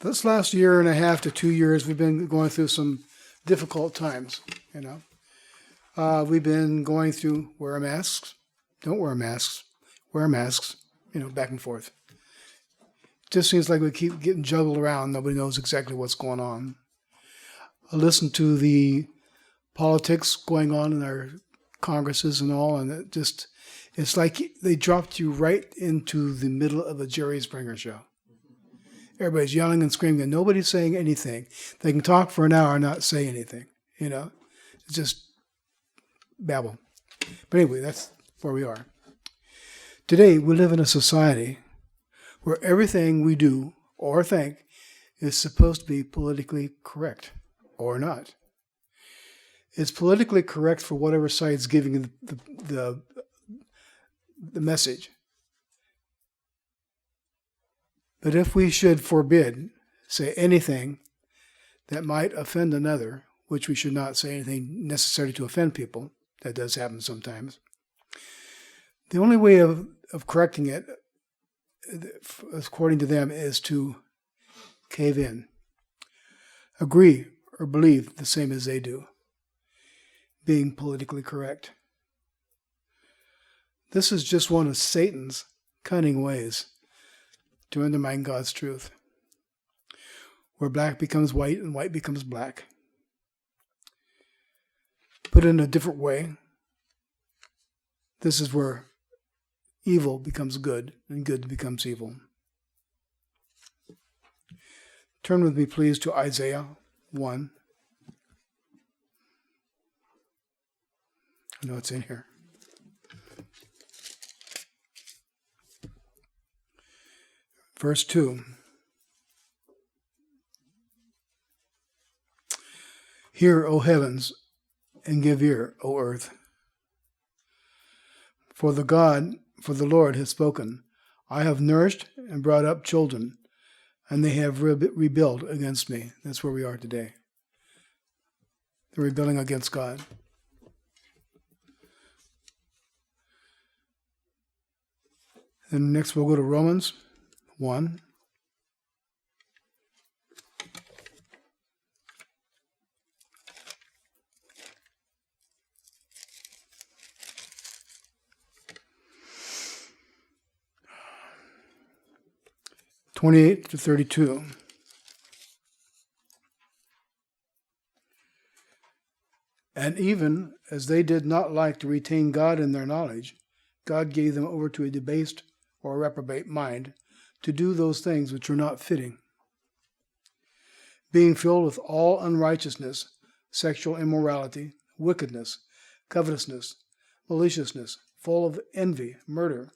This last year and a half to 2 years, we've been going through some difficult times, you know. We've been going through wear masks, don't wear masks, wear masks, back and forth. Just seems like we keep getting juggled around. Nobody knows exactly what's going on. I listen to the politics going on in our congresses and all, and it's like they dropped you right into the middle of a Jerry Springer show. Everybody's yelling and screaming, and nobody's saying anything. They can talk for an hour and not say anything. It's just babble. But anyway, that's where we are. Today, we live in a society where everything we do or think is supposed to be politically correct or not. It's politically correct for whatever side's giving the message. But if we should say anything that might offend another, which we should not say anything necessary to offend people, that does happen sometimes, the only way of correcting it, according to them, is to cave in. Agree or believe the same as they do. Being politically correct. This is just one of Satan's cunning ways to undermine God's truth, where black becomes white and white becomes black. Put in a different way, this is where evil becomes good and good becomes evil. Turn with me, please, to Isaiah 1. I know it's in here. Verse 2. Hear, O heavens, and give ear, O earth. For the Lord has spoken. I have nourished and brought up children, and they have rebelled against me. That's where we are today. They're rebelling against God. And next we'll go to Romans 1. (28 to 32). And even as they did not like to retain God in their knowledge, God gave them over to a debased or reprobate mind to do those things which are not fitting, being filled with all unrighteousness, sexual immorality, wickedness, covetousness, maliciousness, full of envy, murder,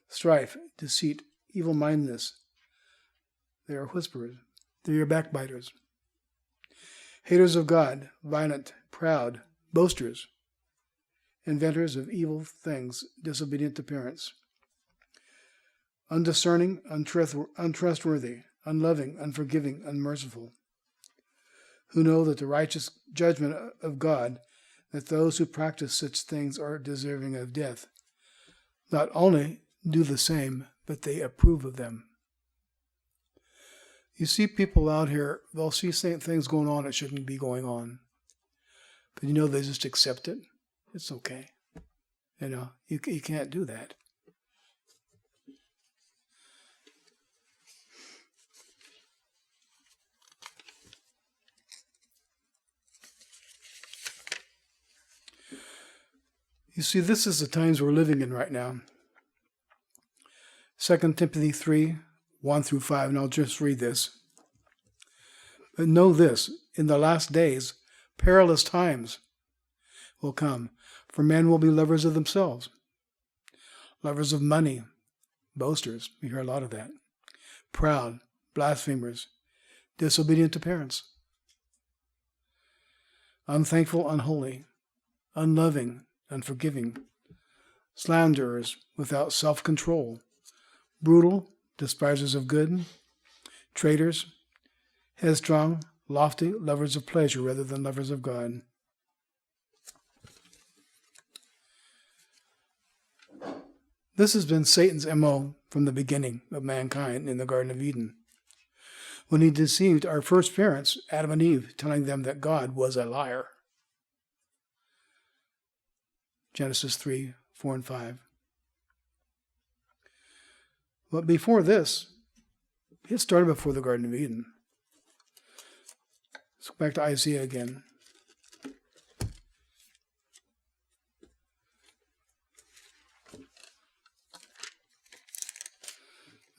strife, deceit, evil-mindedness. They are whisperers. They are backbiters. Haters of God, violent, proud, boasters, inventors of evil things, disobedient to parents, undiscerning, untrustworthy, unloving, unforgiving, unmerciful, who know that the righteous judgment of God, that those who practice such things are deserving of death, not only do the same, but they approve of them. You see people out here, they'll see things going on that shouldn't be going on. But they just accept it. It's okay. You can't do that. You see, this is the times we're living in right now. 2 Timothy 3, 1 through 5, and I'll just read this. But know this, in the last days, perilous times will come, for men will be lovers of themselves, lovers of money, boasters, we hear a lot of that, proud, blasphemers, disobedient to parents, unthankful, unholy, unloving, unforgiving, slanderers, without self-control, brutal, despisers of good, traitors, headstrong, lofty, lovers of pleasure rather than lovers of God. This has been Satan's MO from the beginning of mankind in the Garden of Eden. when he deceived our first parents, Adam and Eve, telling them that God was a liar. Genesis 3, 4, and 5. But before this, it started before the Garden of Eden. Let's go back to Isaiah again.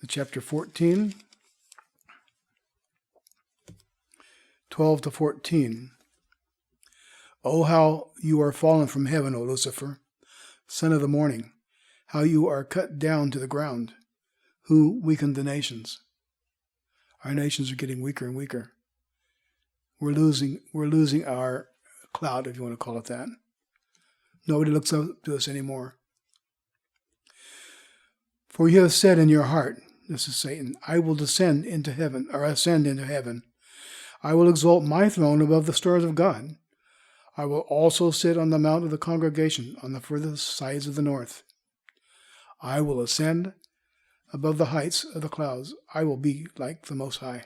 Chapter 14, 12 to 14. Oh, how you are fallen from heaven, O Lucifer, son of the morning, how you are cut down to the ground, who weakened the nations. Our nations are getting weaker and weaker. We're losing our clout, if you want to call it that. Nobody looks up to us anymore. For you have said in your heart, this is Satan, I will ascend into heaven. I will exalt my throne above the stars of God. I will also sit on the mount of the congregation on the furthest sides of the north. I will ascend above the heights of the clouds. I will be like the Most High.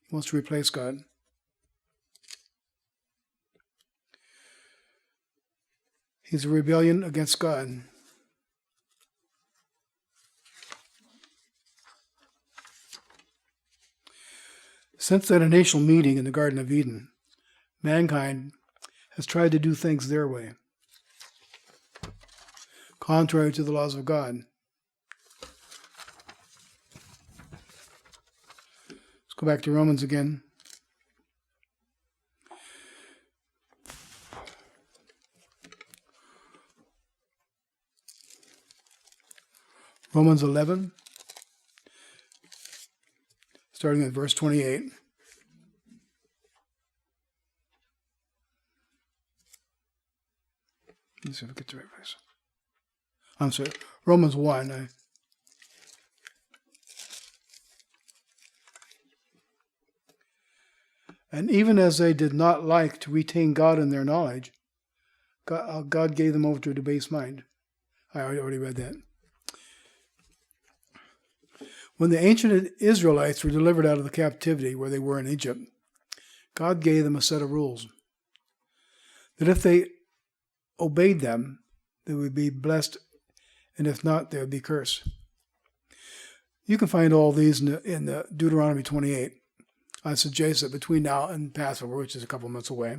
He wants to replace God. He's a rebellion against God. Since that initial meeting in the Garden of Eden, mankind has tried to do things their way, contrary to the laws of God. Let's go back to Romans again. Romans 11. Starting at verse 28. Let's see if I get the right place. I'm sorry, Romans 1. And even as they did not like to retain God in their knowledge, God gave them over to a debased mind. I already read that. When the ancient Israelites were delivered out of the captivity where they were in Egypt, God gave them a set of rules that if they obeyed them, they would be blessed, and if not, they would be cursed. You can find all these in the Deuteronomy 28. I suggest that between now and Passover, which is a couple months away,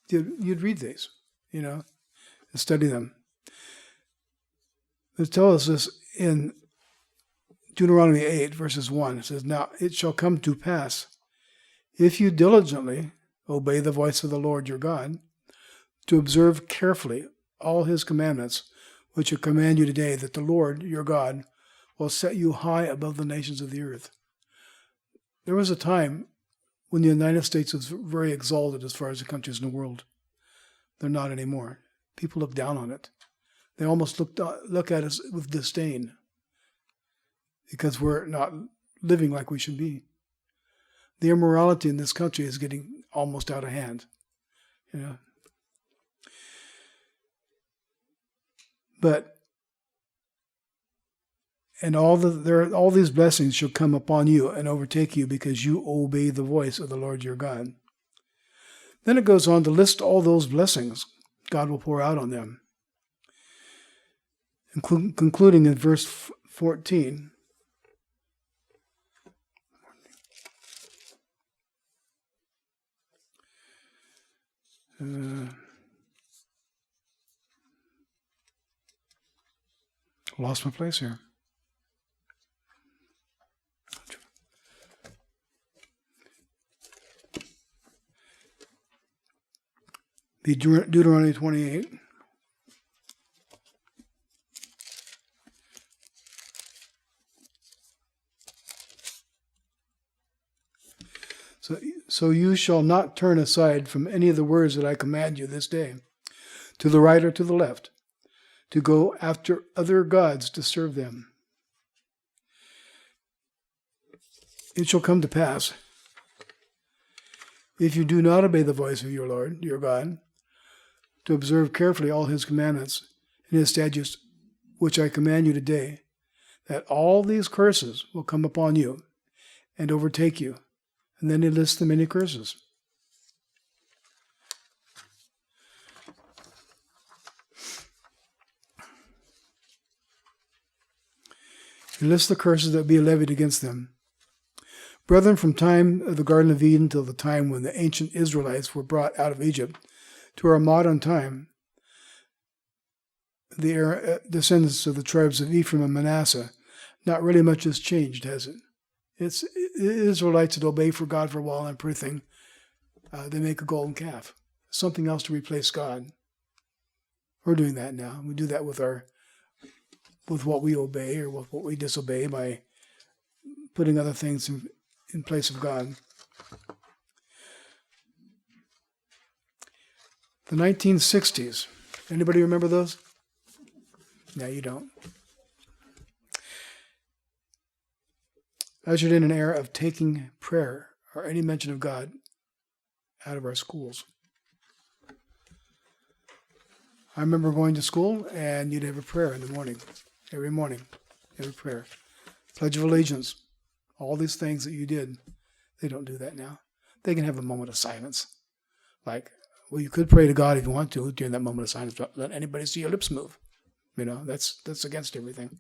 you'd read these, and study them. It tells us this in Deuteronomy 8, verses 1. It says, Now it shall come to pass, if you diligently obey the voice of the Lord your God, to observe carefully all his commandments, which I command you today, that the Lord your God will set you high above the nations of the earth. There was a time when the United States was very exalted as far as the countries in the world. They're not anymore. People look down on it. They almost look at us with disdain, because we're not living like we should be. The immorality in this country is getting almost out of hand. And all these blessings shall come upon you and overtake you because you obey the voice of the Lord your God. Then it goes on to list all those blessings God will pour out on them, concluding in verse 14. Lost my place here. The Deuteronomy 28. So you shall not turn aside from any of the words that I command you this day, to the right or to the left, to go after other gods to serve them. It shall come to pass, if you do not obey the voice of your Lord, your God, to observe carefully all his commandments and his statutes, which I command you today, that all these curses will come upon you and overtake you. And then he lists the many curses. He lists the curses that be levied against them. Brethren, from time of the Garden of Eden till the time when the ancient Israelites were brought out of Egypt to our modern time, the descendants of the tribes of Ephraim and Manasseh, not really much has changed, has it? It's the Israelites that obey for God for a while and everything. They make a golden calf, something else to replace God. We're doing that now. We do that with what we obey or with what we disobey by putting other things in place of God. The 1960s. Anybody remember those? No, you don't. Ushered in an era of taking prayer or any mention of God out of our schools. I remember going to school and you'd have a prayer in the morning. Every morning, every prayer. Pledge of Allegiance. All these things that you did, they don't do that now. They can have a moment of silence. Like, well, you could pray to God if you want to during that moment of silence. Don't let anybody see your lips move. That's against everything.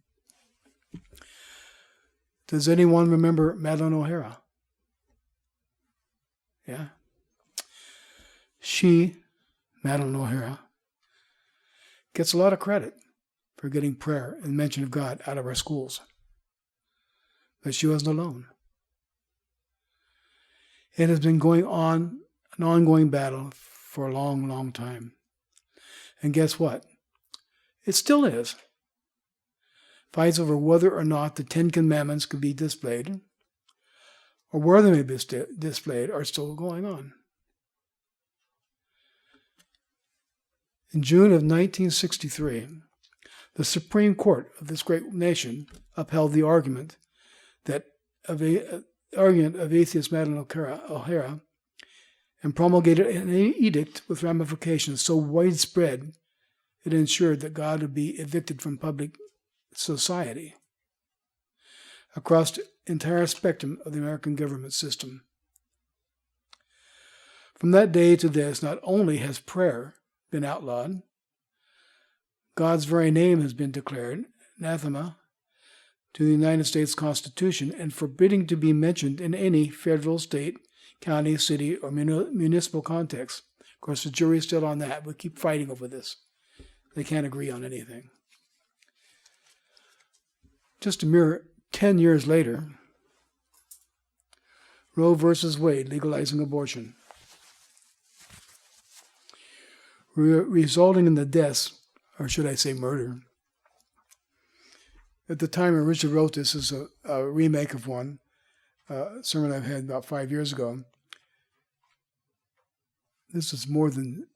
Does anyone remember Madeleine O'Hara? Yeah. She, Madeleine O'Hara, gets a lot of credit for getting prayer and mention of God out of our schools. But she wasn't alone. It has been going on, an ongoing battle for a long, long time. And guess what? It still is. Fights over whether or not the Ten Commandments can be displayed, or where they may be displayed, are still going on. In June of 1963, the Supreme Court of this great nation upheld the argument of atheist Madeleine O'Hara and promulgated an edict with ramifications so widespread it ensured that God would be evicted from public society across the entire spectrum of the American government system. From that day to this, not only has prayer been outlawed, God's very name has been declared anathema to the United States Constitution and forbidding to be mentioned in any federal, state, county, city, or municipal context. Of course, the jury's still on that. We keep fighting over this. They can't agree on anything. Just a mere 10 years later, Roe versus Wade legalizing abortion, resulting in the deaths, or should I say murder. At the time when Richard wrote this, is a remake of one sermon I've had about 5 years ago. This is more than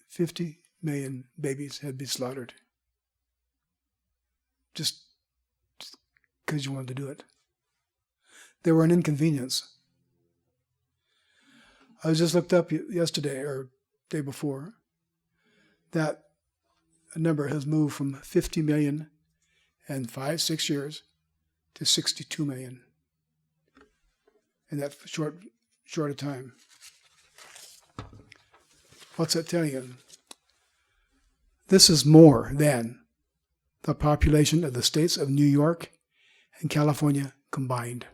50 million babies had been slaughtered. Just because you wanted to do it. They were an inconvenience. I was just looked up yesterday or day before that a number has moved from 50 million in 5-6 years to 62 million in that short a time. What's that tell you? This is more than the population of the states of New York and California combined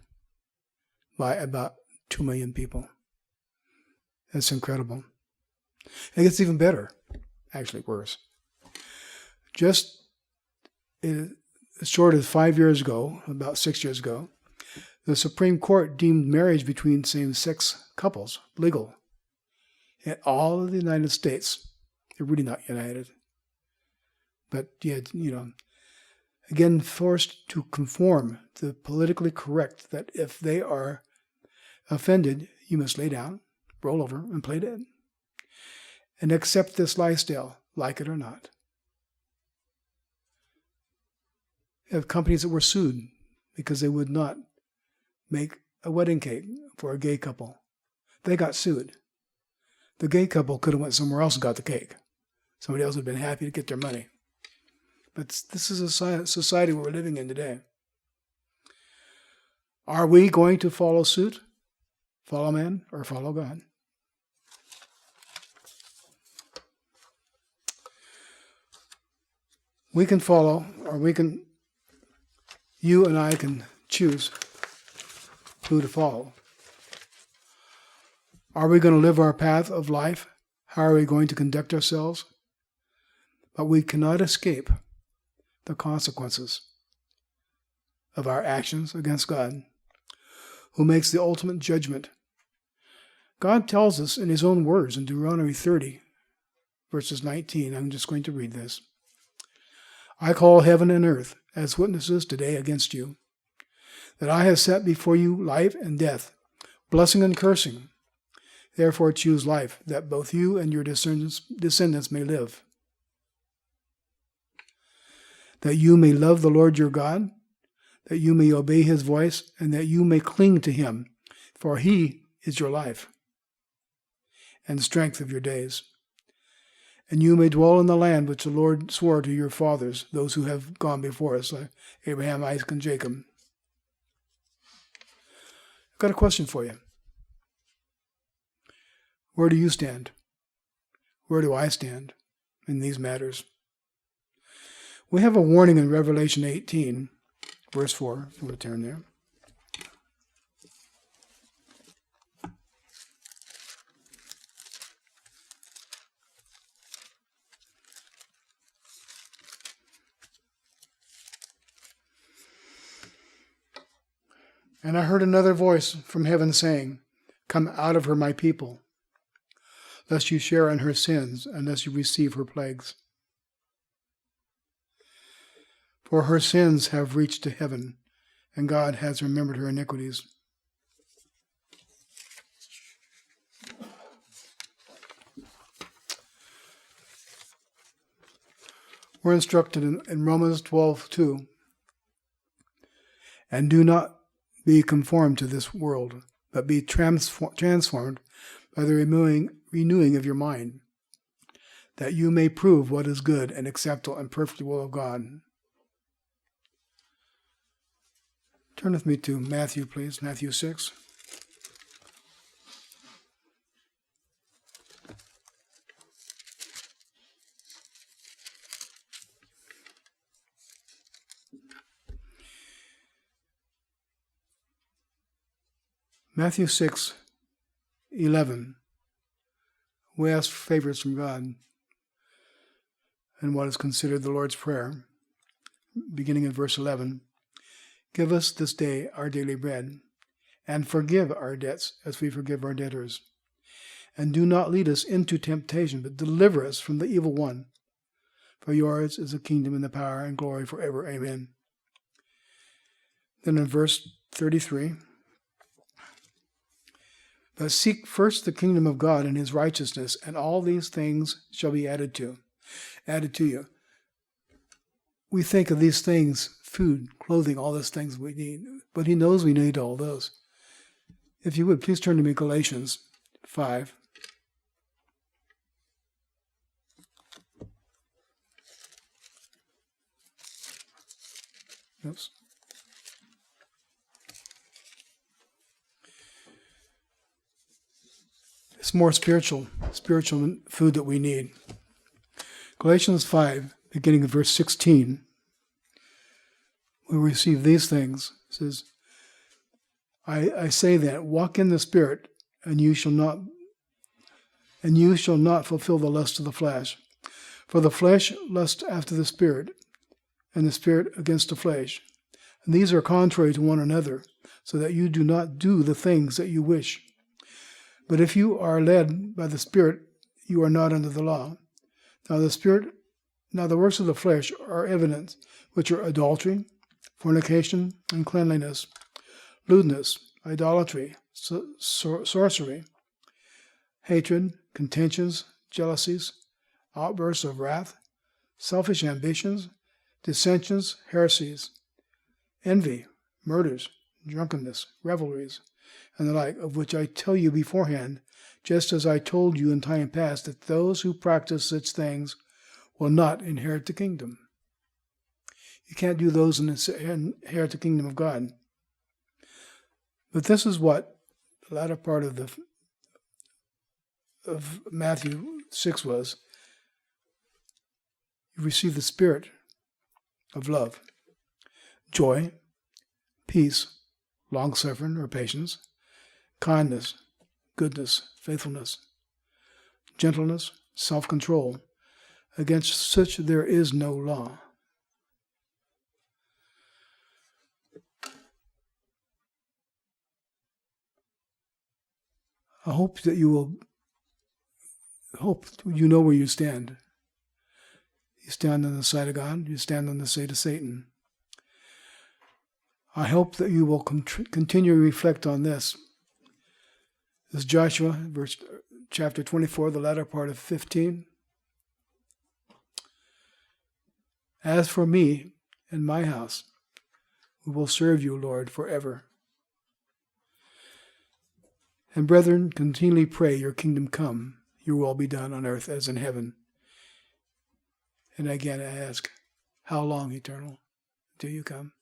by about 2 million people. That's incredible. It gets even better, actually worse. Just as short as 5 years ago, about 6 years ago, the Supreme Court deemed marriage between same-sex couples legal in all of the United States. They're really not united. But yet, again, forced to conform to the politically correct that if they are offended, you must lay down, roll over, and play dead. And accept this lifestyle, like it or not. You have companies that were sued because they would not make a wedding cake for a gay couple. They got sued. The gay couple could have went somewhere else and got the cake. Somebody else would have been happy to get their money. But this is a society we're living in today. Are we going to follow suit? Follow man or follow God? We can follow, or you and I can choose who to follow. Are we going to live our path of life? How are we going to conduct ourselves? But we cannot escape the consequences of our actions against God, who makes the ultimate judgment. God tells us in his own words in Deuteronomy 30, verses 19. I'm just going to read this. I call heaven and earth as witnesses today against you, that I have set before you life and death, blessing and cursing. Therefore choose life, that both you and your descendants may live, that you may love the Lord your God, that you may obey his voice, and that you may cling to him, for he is your life and strength of your days. And you may dwell in the land which the Lord swore to your fathers, those who have gone before us, like Abraham, Isaac, and Jacob. I've got a question for you. Where do you stand? Where do I stand in these matters? We have a warning in Revelation 18, verse 4. We'll turn there. And I heard another voice from heaven saying, Come out of her, my people, lest you share in her sins, unless you receive her plagues. For her sins have reached to heaven, and God has remembered her iniquities. We're instructed in Romans 12:2, and do not be conformed to this world, but be transformed by the renewing of your mind, that you may prove what is good and acceptable and perfect will of God. Turn with me to Matthew, please. Matthew 6. Matthew 6:11. We ask for favors from God in what is considered the Lord's Prayer, beginning in verse 11. Give us this day our daily bread, and forgive our debts as we forgive our debtors. And do not lead us into temptation, but deliver us from the evil one. For yours is the kingdom and the power and glory forever. Amen. Then in verse 33, but seek first the kingdom of God and his righteousness, and all these things shall be added to you. We think of these things, food, clothing, all those things we need, but he knows we need all those. If you would, please turn to me, Galatians 5. Oops. It's more spiritual food that we need. Galatians 5, beginning of verse 16. We receive these things. It says, I say that, walk in the Spirit, and you shall not fulfill the lust of the flesh. For the flesh lusts after the Spirit, and the Spirit against the flesh. And these are contrary to one another, so that you do not do the things that you wish. But if you are led by the Spirit, you are not under the law. Now the works of the flesh are evident, which are adultery, fornication, uncleanliness, lewdness, idolatry, sorcery, hatred, contentions, jealousies, outbursts of wrath, selfish ambitions, dissensions, heresies, envy, murders, drunkenness, revelries, and the like, of which I tell you beforehand, just as I told you in time past, that those who practice such things will not inherit the kingdom. You can't do those and inherit the kingdom of God. But this is what the latter part of Matthew 6 was. You receive the Spirit of love, joy, peace, long-suffering or patience, kindness, goodness, faithfulness, gentleness, self-control. Against such there is no law. I hope that you know where you stand. You stand on the side of God, you stand on the side of Satan. I hope that you will continue to reflect on this. This is Joshua, chapter 24, the latter part of 15. As for me and my house, we will serve you, Lord, forever. And brethren, continually pray your kingdom come, your will be done on earth as in heaven. And again I ask, how long, Eternal, till you come?